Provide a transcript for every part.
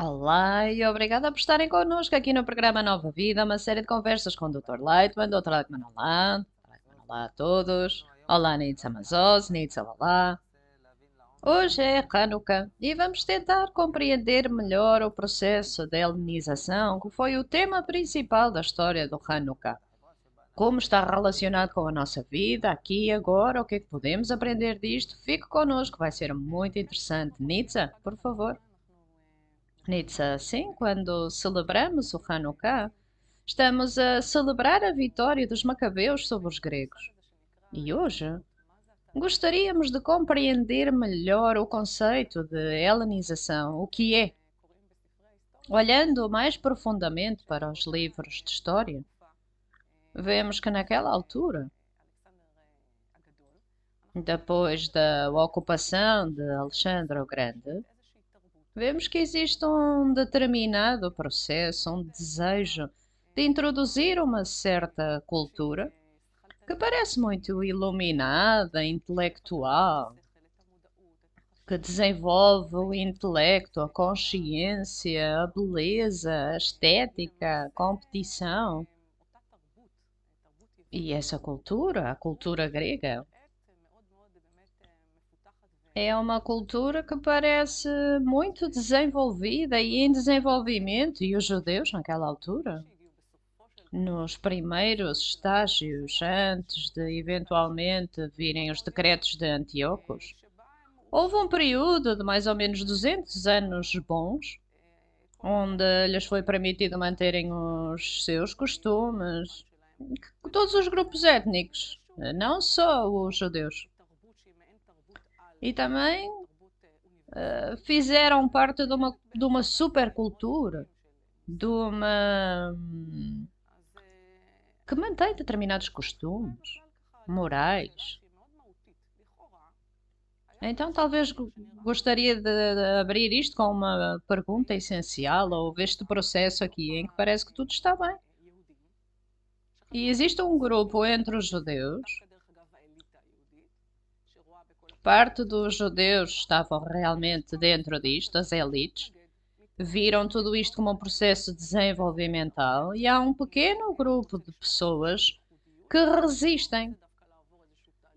Olá e obrigada por estarem connosco aqui no programa Nova Vida, uma série de conversas com o Dr. Leitman. Dr. Leitman, olá. Dr. Leitman, olá a todos. Olá, Nitsa Mazos, Nitsa, olá. Hoje é Hanukkah e vamos tentar compreender melhor o processo de helenização, que foi o tema principal da história do Hanukkah. Como está relacionado com a nossa vida, aqui e agora, o que é que podemos aprender disto? Fique connosco, vai ser muito interessante. Nitsa, por favor. Nitsa, sim, quando celebramos o Hanukkah, estamos a celebrar a vitória dos macabeus sobre os gregos. E hoje gostaríamos de compreender melhor o conceito de helenização, o que é. Olhando mais profundamente para os livros de história, vemos que naquela altura, depois da ocupação de Alexandre o Grande, vemos que existe um determinado processo, um desejo de introduzir uma certa cultura que parece muito iluminada, intelectual, que desenvolve o intelecto, a consciência, a beleza, a estética, a competição. E essa cultura, a cultura grega, é uma cultura que parece muito desenvolvida e em desenvolvimento, e os judeus, naquela altura, nos primeiros estágios, antes de eventualmente virem os decretos de Antíocos, houve um período de mais ou menos 200 anos bons, onde lhes foi permitido manterem os seus costumes, todos os grupos étnicos, não só os judeus. E também fizeram parte de uma supercultura, de uma que mantém determinados costumes morais. Então, talvez gostaria de abrir isto com uma pergunta essencial, ou este processo aqui em que parece que tudo está bem. E existe um grupo entre os judeus, parte dos judeus estavam realmente dentro disto, as elites, viram tudo isto como um processo desenvolvimental, e há um pequeno grupo de pessoas que resistem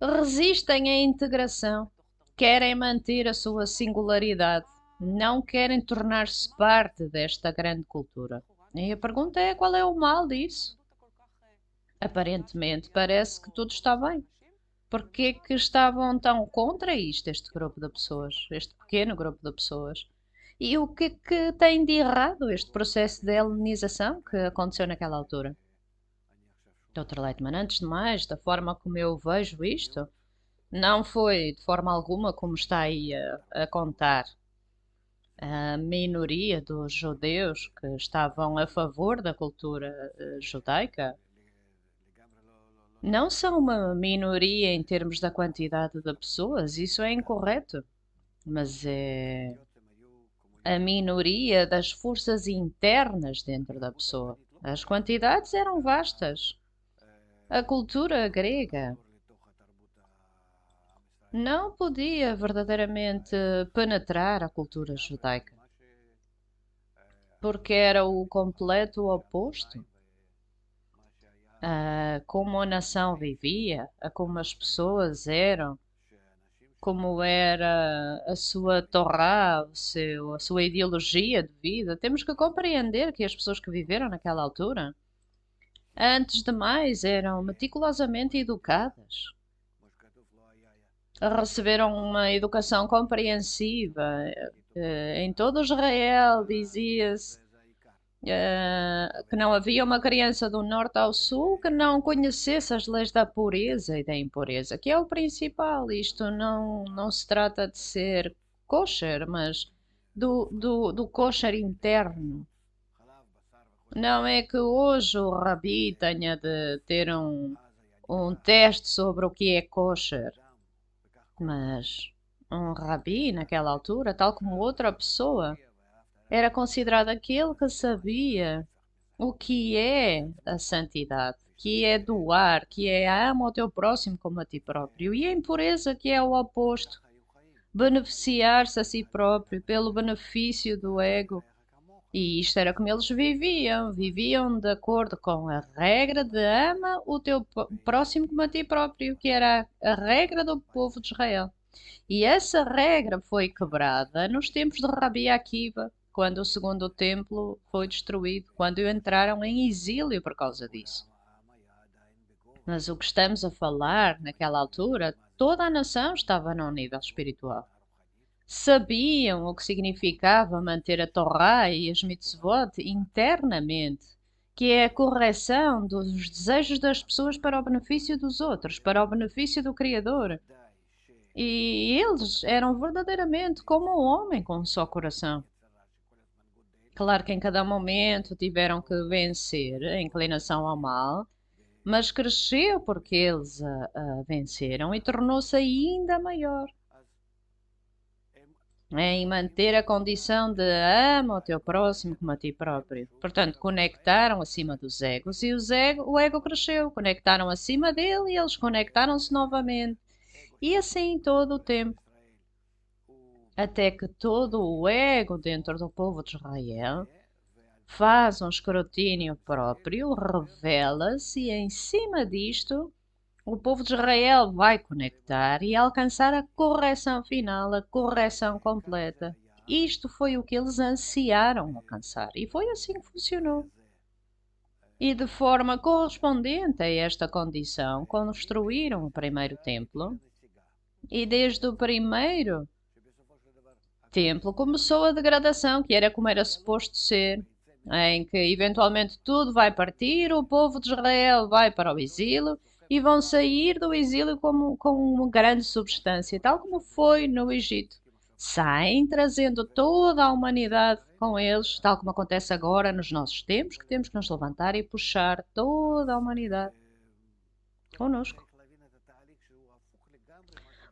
à integração, querem manter a sua singularidade, não querem tornar-se parte desta grande cultura. E a pergunta é: qual é o mal disso? Aparentemente, parece que tudo está bem. Porque é que estavam tão contra isto, este grupo de pessoas, este pequeno grupo de pessoas? E o que é que tem de errado este processo de helenização que aconteceu naquela altura? Dr. Leitman, antes de mais, da forma como eu vejo isto, não foi de forma alguma como está aí a contar. A minoria dos judeus que estavam a favor da cultura judaica não são uma minoria em termos da quantidade de pessoas, isso é incorreto, mas é a minoria das forças internas dentro da pessoa. As quantidades eram vastas. A cultura grega não podia verdadeiramente penetrar a cultura judaica, porque era o completo oposto a como a nação vivia, a como as pessoas eram, como era a sua Torá, a sua ideologia de vida. Temos que compreender que as pessoas que viveram naquela altura, antes de mais, eram meticulosamente educadas. Receberam uma educação compreensiva. Em todo Israel dizia-se que não havia uma criança do norte ao sul que não conhecesse as leis da pureza e da impureza, que é o principal. Isto não se trata de ser kosher, mas do kosher interno. Não é que hoje o Rabi tenha de ter um teste sobre o que é kosher, mas um Rabi, naquela altura, tal como outra pessoa, era considerado aquele que sabia o que é a santidade, que é doar, que é ama o teu próximo como a ti próprio, e a impureza, que é o oposto, beneficiar-se a si próprio pelo benefício do ego. E isto era como eles viviam. Viviam de acordo com a regra de ama o teu próximo como a ti próprio, que era a regra do povo de Israel. E essa regra foi quebrada nos tempos de Rabi Akiva, quando o segundo templo foi destruído, quando entraram em exílio por causa disso. Mas o que estamos a falar naquela altura, toda a nação estava num nível espiritual. Sabiam o que significava manter a Torá e as mitzvot internamente, que é a correção dos desejos das pessoas para o benefício dos outros, para o benefício do Criador. E eles eram verdadeiramente como um homem com um só coração. Claro que em cada momento tiveram que vencer a inclinação ao mal, mas cresceu porque eles a venceram e tornou-se ainda maior. Em manter a condição de ama o teu próximo como a ti próprio. Portanto, conectaram acima dos egos e o ego cresceu. Conectaram acima dele e eles conectaram-se novamente. E assim todo o tempo. Até que todo o ego dentro do povo de Israel faz um escrutínio próprio, revela-se e em cima disto o povo de Israel vai conectar e alcançar a correção final, a correção completa. Isto foi o que eles ansiaram alcançar e foi assim que funcionou. E de forma correspondente a esta condição, construíram o primeiro templo e desde o primeiro templo começou a degradação, que era como era suposto ser, em que eventualmente tudo vai partir, o povo de Israel vai para o exílio e vão sair do exílio com uma grande substância, tal como foi no Egito. Saem trazendo toda a humanidade com eles, tal como acontece agora nos nossos tempos, que temos que nos levantar e puxar toda a humanidade connosco.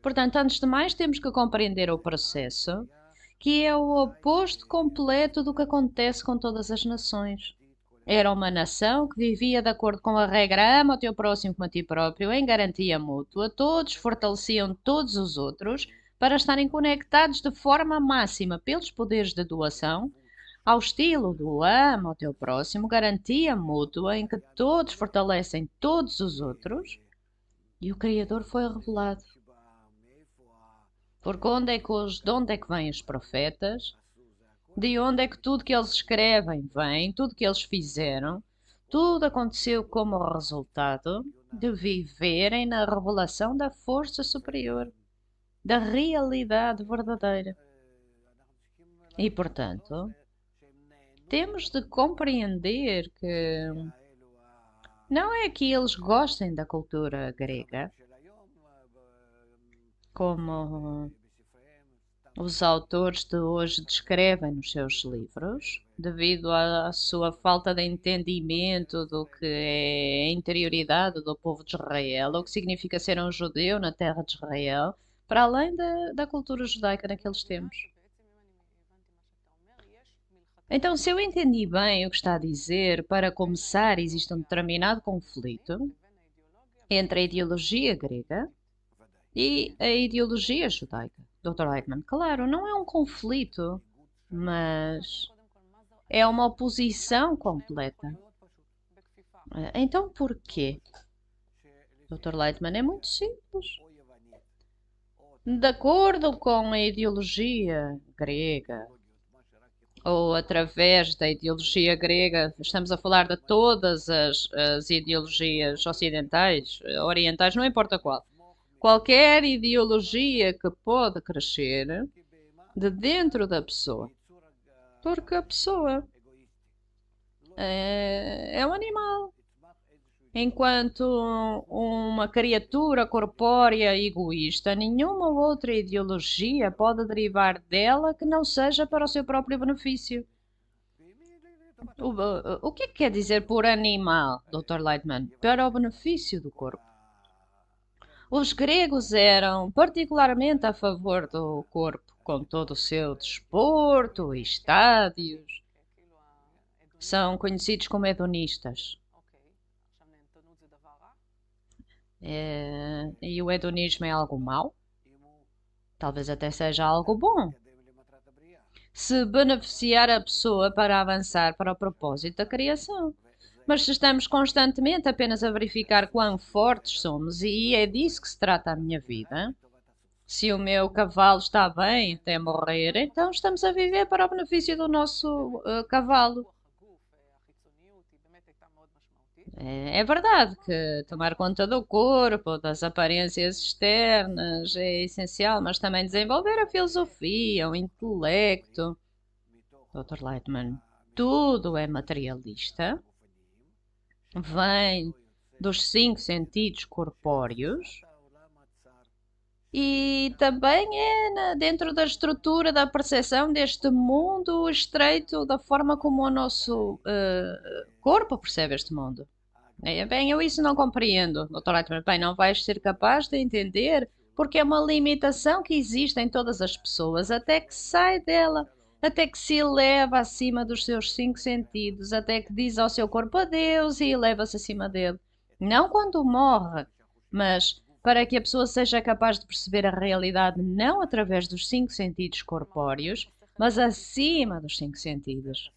Portanto, antes de mais, temos que compreender o processo, que é o oposto completo do que acontece com todas as nações. Era uma nação que vivia de acordo com a regra ama o teu próximo como a ti próprio, em garantia mútua, todos fortaleciam todos os outros para estarem conectados de forma máxima pelos poderes de doação, ao estilo do ama o teu próximo, garantia mútua em que todos fortalecem todos os outros, e o Criador foi revelado. Porque de onde é que vêm os profetas? De onde é que tudo que eles escrevem vem? Tudo que eles fizeram? Tudo aconteceu como resultado de viverem na revelação da força superior, da realidade verdadeira. E, portanto, temos de compreender que não é que eles gostem da cultura grega, como os autores de hoje descrevem nos seus livros, devido à sua falta de entendimento do que é a interioridade do povo de Israel, o que significa ser um judeu na terra de Israel, para além da cultura judaica naqueles tempos. Então, se eu entendi bem o que está a dizer, para começar, existe um determinado conflito entre a ideologia grega e a ideologia judaica. Dr. Eichmann, claro, não é um conflito, mas é uma oposição completa. Então, porquê? Dr. Leitman, é muito simples. De acordo com a ideologia grega, ou através da ideologia grega, estamos a falar de todas as ideologias ocidentais, orientais, não importa qual. Qualquer ideologia que pode crescer de dentro da pessoa. Porque a pessoa é um animal. Enquanto uma criatura corpórea egoísta, nenhuma outra ideologia pode derivar dela que não seja para o seu próprio benefício. O que é que quer dizer por animal, Dr. Lightman? Para o benefício do corpo. Os gregos eram particularmente a favor do corpo, com todo o seu desporto e estádios. São conhecidos como hedonistas. E o hedonismo é algo mau? Talvez até seja algo bom. se beneficiar a pessoa para avançar para o propósito da criação. Mas se estamos constantemente apenas a verificar quão fortes somos, e é disso que se trata a minha vida, se o meu cavalo está bem até morrer, então estamos a viver para o benefício do nosso cavalo. É verdade que tomar conta do corpo, das aparências externas é essencial, mas também desenvolver a filosofia, o intelecto. Dr. Lightman, tudo é materialista, vem dos cinco sentidos corpóreos e também é dentro da estrutura da percepção deste mundo estreito, da forma como o nosso corpo percebe este mundo. Bem, eu isso não compreendo, Dr. Lightman. Bem, não vais ser capaz de entender porque é uma limitação que existe em todas as pessoas, até que sai dela, até que se eleva acima dos seus cinco sentidos, até que diz ao seu corpo adeus e eleva-se acima dele. Não quando morre, mas para que a pessoa seja capaz de perceber a realidade não através dos cinco sentidos corpóreos, mas acima dos cinco sentidos.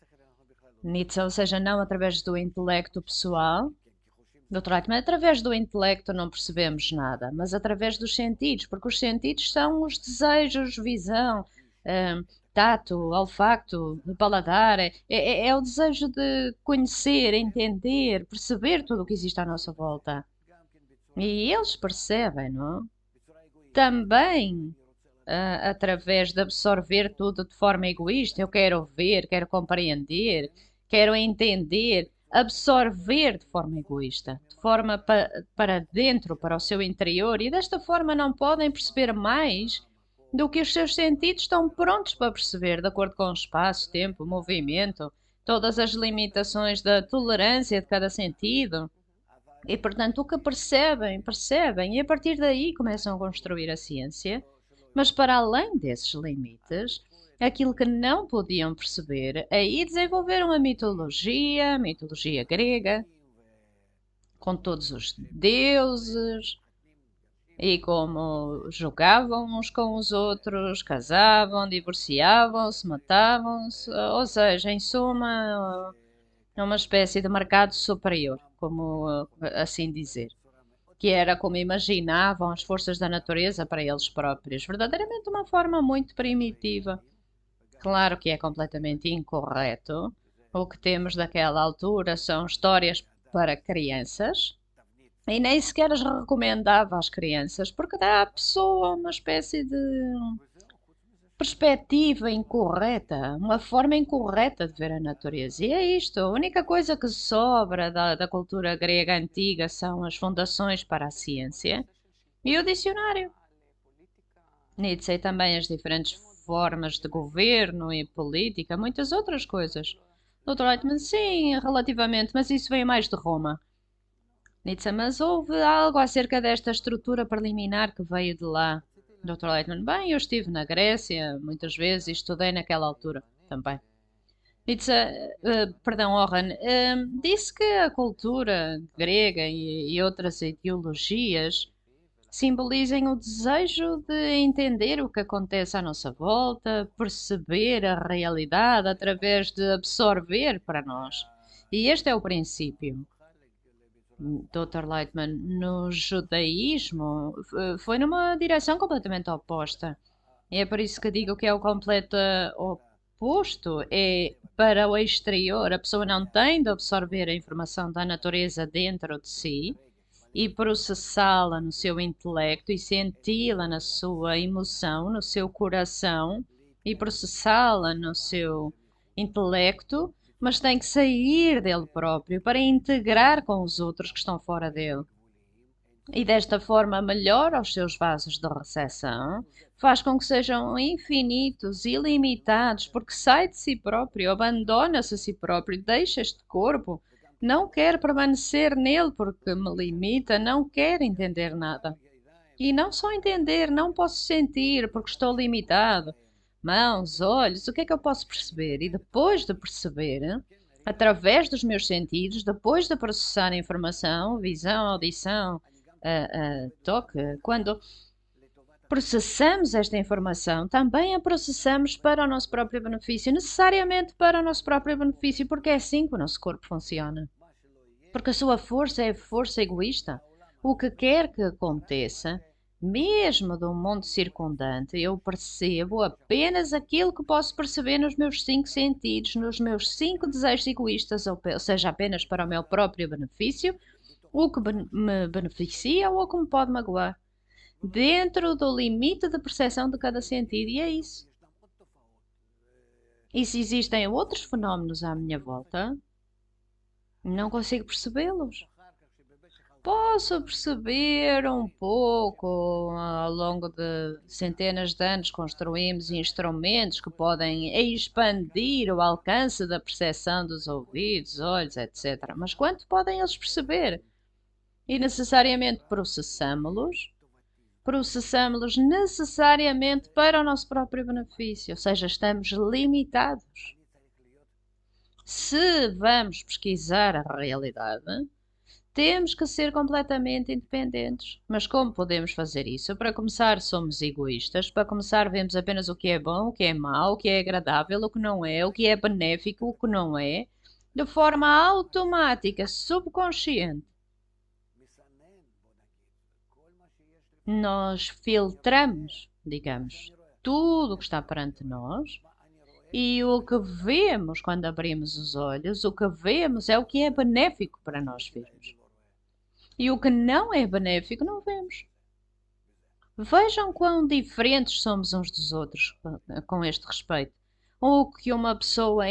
Nietzsche, ou seja, não através do intelecto pessoal. Doutor Eichmann, através do intelecto não percebemos nada, mas através dos sentidos, porque os sentidos são os desejos, visão, tato, olfato, paladar, é o desejo de conhecer, entender, perceber tudo o que existe à nossa volta. E eles percebem, não? Também através de absorver tudo de forma egoísta. Eu quero ver, quero compreender, quero entender, absorver de forma egoísta, de forma para dentro, para o seu interior, e desta forma não podem perceber mais do que os seus sentidos estão prontos para perceber, de acordo com o espaço, tempo, movimento, todas as limitações da tolerância de cada sentido. E, portanto, o que percebem, percebem, e a partir daí começam a construir a ciência. Mas para além desses limites, aquilo que não podiam perceber, aí desenvolveram a mitologia grega, com todos os deuses, e como jogavam uns com os outros, casavam, divorciavam-se, matavam-se, ou seja, em suma, é uma espécie de mercado superior, como assim dizer, que era como imaginavam as forças da natureza para eles próprios, verdadeiramente uma forma muito primitiva. Claro que é completamente incorreto. O que temos daquela altura são histórias para crianças e nem sequer as recomendava às crianças, porque dá à pessoa uma espécie de perspectiva incorreta, uma forma incorreta de ver a natureza. E é isto. A única coisa que sobra da cultura grega antiga são as fundações para a ciência e o dicionário. Nietzsche também as diferentes formas de governo e política, muitas outras coisas. Dr. Eichmann, sim, relativamente, mas isso veio mais de Roma. Nietzsche, mas houve algo acerca desta estrutura preliminar que veio de lá. Dr. Leitman, bem, eu estive na Grécia muitas vezes e estudei naquela altura também. Nietzsche, perdão, Orhan, disse que a cultura grega e outras ideologias simbolizem o desejo de entender o que acontece à nossa volta, perceber a realidade através de absorver para nós. E este é o princípio. Dr. Lightman, no judaísmo foi numa direção completamente oposta. E é por isso que digo que é o completo oposto. É para o exterior. A pessoa não tem de absorver a informação da natureza dentro de si e processá-la no seu intelecto e senti-la na sua emoção, no seu coração e processá-la no seu intelecto, mas tem que sair dele próprio para integrar com os outros que estão fora dele. E desta forma melhora os seus vasos de recepção, faz com que sejam infinitos, ilimitados, porque sai de si próprio, abandona-se a si próprio, deixa este corpo, não quer permanecer nele porque me limita, não quer entender nada. E não só entender, não posso sentir porque estou limitado. Mãos, olhos, o que é que eu posso perceber? E depois de perceber, através dos meus sentidos, depois de processar a informação, visão, audição, toque, quando processamos esta informação, também a processamos para o nosso próprio benefício, necessariamente para o nosso próprio benefício, porque é assim que o nosso corpo funciona. Porque a sua força é força egoísta. O que quer que aconteça, mesmo do mundo circundante, eu percebo apenas aquilo que posso perceber nos meus cinco sentidos, nos meus cinco desejos egoístas, ou seja, apenas para o meu próprio benefício, o que me beneficia ou o que me pode magoar, dentro do limite de percepção de cada sentido, e é isso. E se existem outros fenómenos à minha volta, não consigo percebê-los. Posso perceber um pouco, ao longo de centenas de anos construímos instrumentos que podem expandir o alcance da percepção dos ouvidos, olhos, etc. Mas quanto podem eles perceber? E necessariamente processamos-los necessariamente para o nosso próprio benefício, ou seja, estamos limitados. Se vamos pesquisar a realidade, temos que ser completamente independentes. Mas como podemos fazer isso? Para começar, somos egoístas. Para começar, vemos apenas o que é bom, o que é mau, o que é agradável, o que não é, o que é benéfico, o que não é, de forma automática, subconsciente. Nós filtramos, digamos, tudo o que está perante nós. E o que vemos quando abrimos os olhos, o que vemos é o que é benéfico para nós vermos. E o que não é benéfico, não vemos. Vejam quão diferentes somos uns dos outros com este respeito. O que uma pessoa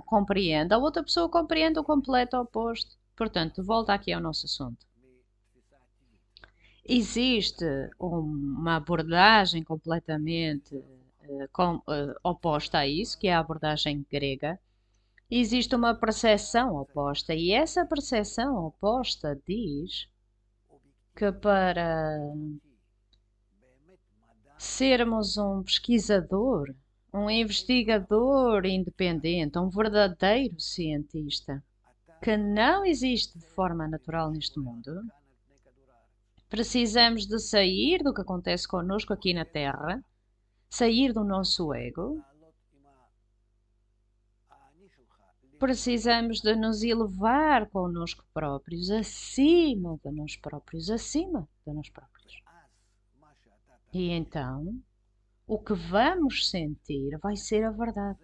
compreende, a outra pessoa compreende o completo oposto. Portanto, volta aqui ao nosso assunto. Existe uma abordagem completamente oposta a isso, que é a abordagem grega. Existe uma percepção oposta, e essa percepção oposta diz que para sermos um pesquisador, um investigador independente, um verdadeiro cientista, que não existe de forma natural neste mundo, precisamos de sair do que acontece connosco aqui na Terra, sair do nosso ego. Precisamos de nos elevar connosco próprios, acima de nós próprios, acima de nós próprios. E então, o que vamos sentir vai ser a verdade.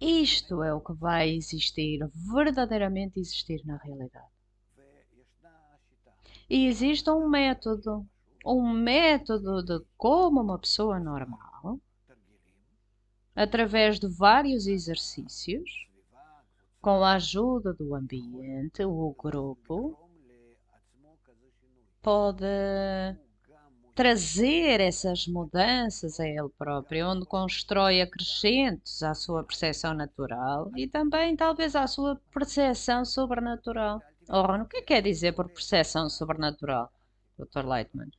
Isto é o que vai existir, verdadeiramente existir na realidade. E existe um método de como uma pessoa normal, através de vários exercícios, com a ajuda do ambiente, o grupo, pode trazer essas mudanças a ele próprio, onde constrói acrescentos à sua percepção natural e também talvez à sua percepção sobrenatural. Ora, o que quer dizer por percepção sobrenatural, Dr. Lightman?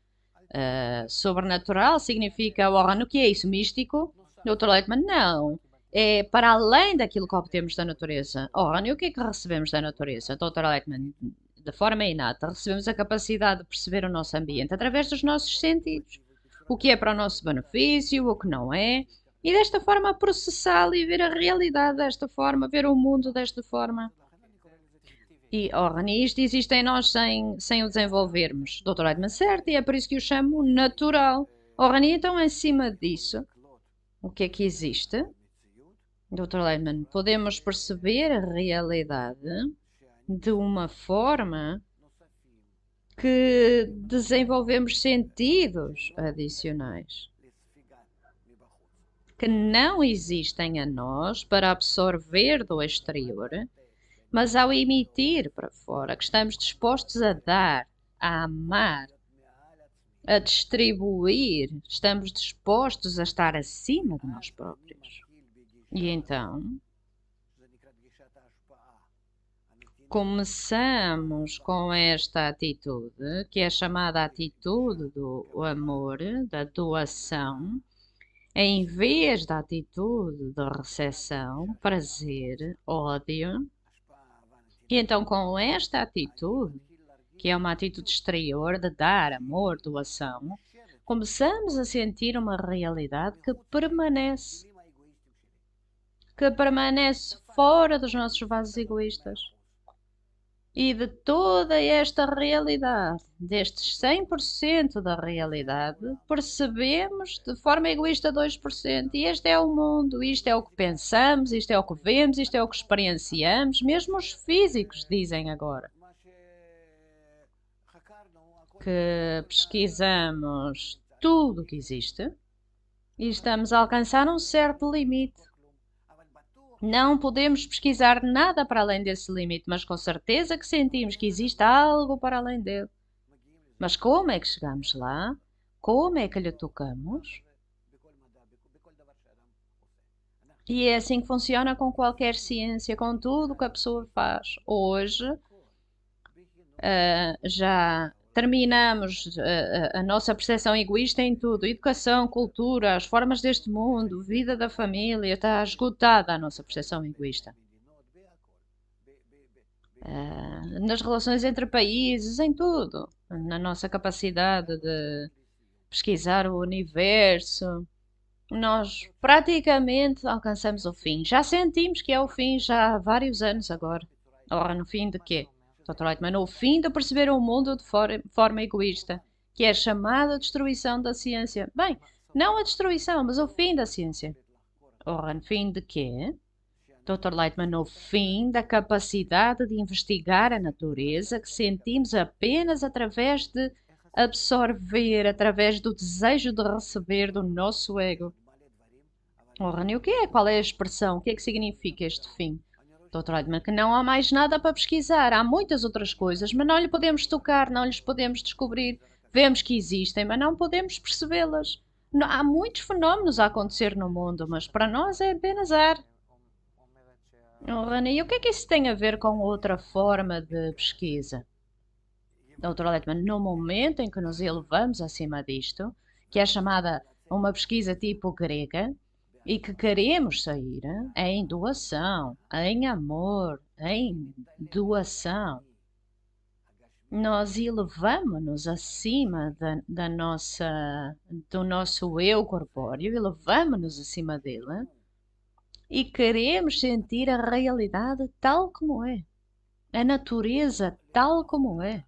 Sobrenatural significa, ora, o que é isso? Místico? Dr. Lightman, não. É para além daquilo que obtemos da natureza. Ora, e o que é que recebemos da natureza? Dr. Lightman, de forma inata, recebemos a capacidade de perceber o nosso ambiente através dos nossos sentidos. O que é para o nosso benefício, o que não é. E desta forma processá-lo e ver a realidade desta forma, ver o mundo desta forma. E, ora, isto existe em nós sem o desenvolvermos. Dr. Edmund, certo, e é por isso que o chamo natural. Ora, então, acima disso, o que é que existe? Dr. Edmund, podemos perceber a realidade de uma forma que desenvolvemos sentidos adicionais que não existem a nós para absorver do exterior, mas ao emitir para fora, que estamos dispostos a dar, a amar, a distribuir, estamos dispostos a estar acima de nós próprios. E então, começamos com esta atitude, que é chamada atitude do amor, da doação, em vez da atitude da recepção, prazer, ódio. E então, com esta atitude, que é uma atitude exterior de dar amor, doação, começamos a sentir uma realidade que permanece fora dos nossos vasos egoístas. E de toda esta realidade, destes 100% da realidade, percebemos de forma egoísta 2%. E este é o mundo, isto é o que pensamos, isto é o que vemos, isto é o que experienciamos. Mesmo os físicos dizem agora que pesquisamos tudo o que existe e estamos a alcançar um certo limite. Não podemos pesquisar nada para além desse limite, mas com certeza que sentimos que existe algo para além dele. Mas como é que chegamos lá? Como é que lhe tocamos? E é assim que funciona com qualquer ciência, com tudo o que a pessoa faz. Hoje, já terminamos a nossa percepção egoísta em tudo. Educação, cultura, as formas deste mundo, vida da família. Está esgotada a nossa percepção egoísta. Nas relações entre países, em tudo. Na nossa capacidade de pesquisar o universo. Nós praticamente alcançamos o fim. Já sentimos que é o fim já há vários anos agora. Ora, no fim de quê? Dr. Lightman, no fim de perceber o mundo de forma egoísta, que é chamada destruição da ciência. Bem, não a destruição, mas o fim da ciência. Ora, no fim de quê? Dr. Lightman, no fim da capacidade de investigar a natureza que sentimos apenas através de absorver, através do desejo de receber do nosso ego. Ora, e o que é? Qual é a expressão? O que é que significa este fim? Dr. Lightman, que não há mais nada para pesquisar. Há muitas outras coisas, mas não lhe podemos tocar, não lhes podemos descobrir. Vemos que existem, mas não podemos percebê-las. Há muitos fenómenos a acontecer no mundo, mas para nós é apenas ar. Rani, e o que é que isso tem a ver com outra forma de pesquisa? Dr. Lightman, no momento em que nos elevamos acima disto, que é chamada uma pesquisa tipo grega, e que queremos sair em doação, em amor, em doação, nós elevamos-nos acima do nosso eu corpóreo, elevamos-nos acima dele e queremos sentir a realidade tal como é, a natureza tal como é,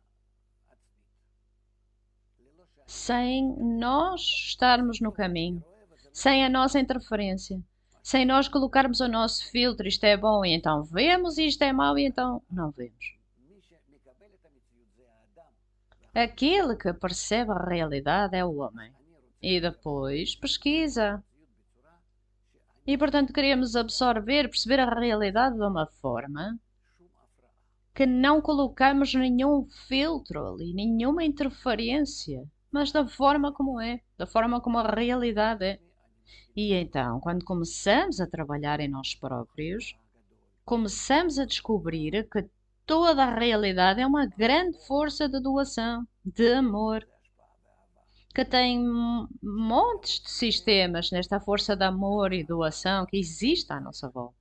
sem nós estarmos no caminho, sem a nossa interferência, sem nós colocarmos o nosso filtro, isto é bom e então vemos, isto é mau e então não vemos. Aquele que percebe a realidade é o homem e depois pesquisa. E portanto queremos absorver, perceber a realidade de uma forma que não colocamos nenhum filtro ali, nenhuma interferência, mas da forma como é, da forma como a realidade é. E então, quando começamos a trabalhar em nós próprios, começamos a descobrir que toda a realidade é uma grande força de doação, de amor, que tem montes de sistemas nesta força de amor e doação que existe à nossa volta.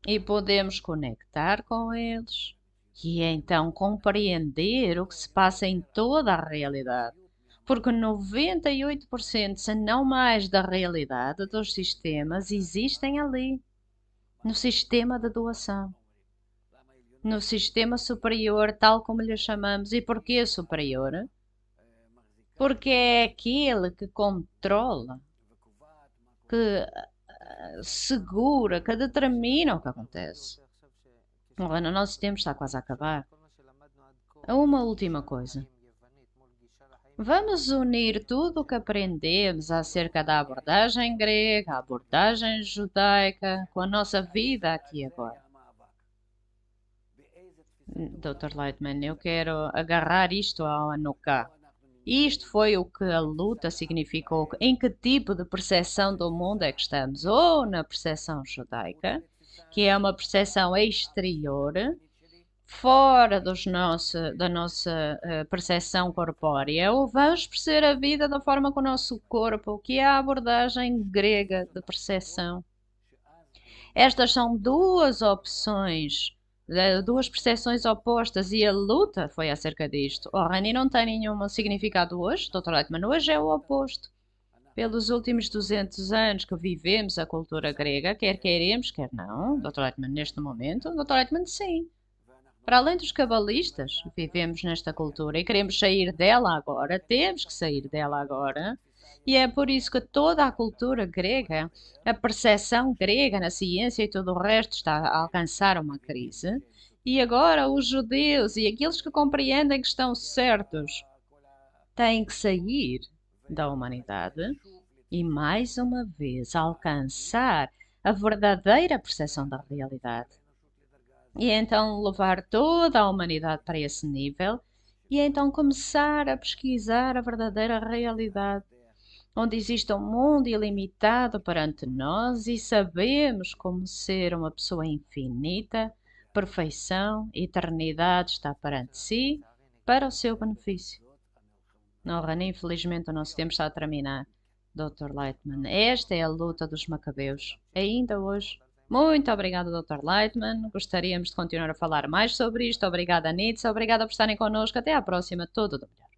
E podemos conectar com eles e então compreender o que se passa em toda a realidade. Porque 98%, se não mais, da realidade dos sistemas existem ali, no sistema de doação, no sistema superior, tal como lhe chamamos. E porquê superior? Porque é aquele que controla, que segura, que determina o que acontece. Olha, o nosso tempo está quase a acabar. Uma última coisa. Vamos unir tudo o que aprendemos acerca da abordagem grega, a abordagem judaica, com a nossa vida aqui e agora. Dr. Lightman, eu quero agarrar isto ao Hanukkah. Isto foi o que a luta significou. Em que tipo de percepção do mundo é que estamos? Ou na percepção judaica, que é uma percepção exterior, fora da nossa percepção corpórea, ou vamos perceber a vida da forma com o nosso corpo, que é a abordagem grega de percepção. Estas são duas opções duas percepções opostas e a luta foi acerca disto. O Rani não tem nenhum significado hoje, Dr. Leitman, hoje é o oposto. Pelos últimos 200 anos que vivemos a cultura grega, quer queiremos, quer não, Dr. Leitman, neste momento, Dr. Leitman, sim. Para além dos cabalistas, vivemos nesta cultura e queremos sair dela agora, temos que sair dela agora, e é por isso que toda a cultura grega, a percepção grega na ciência e todo o resto está a alcançar uma crise. E agora os judeus e aqueles que compreendem que estão certos têm que sair da humanidade e mais uma vez alcançar a verdadeira percepção da realidade. E então levar toda a humanidade para esse nível e então começar a pesquisar a verdadeira realidade, onde existe um mundo ilimitado perante nós e sabemos como ser uma pessoa infinita, perfeição, eternidade está perante si, para o seu benefício. Não, Rani, infelizmente o nosso tempo está a terminar. Dr. Lightman, esta é a luta dos macabeus, ainda hoje. Muito obrigada, Dr. Lightman. Gostaríamos de continuar a falar mais sobre isto. Obrigada, Nitsa. Obrigada por estarem connosco. Até à próxima. Tudo de melhor.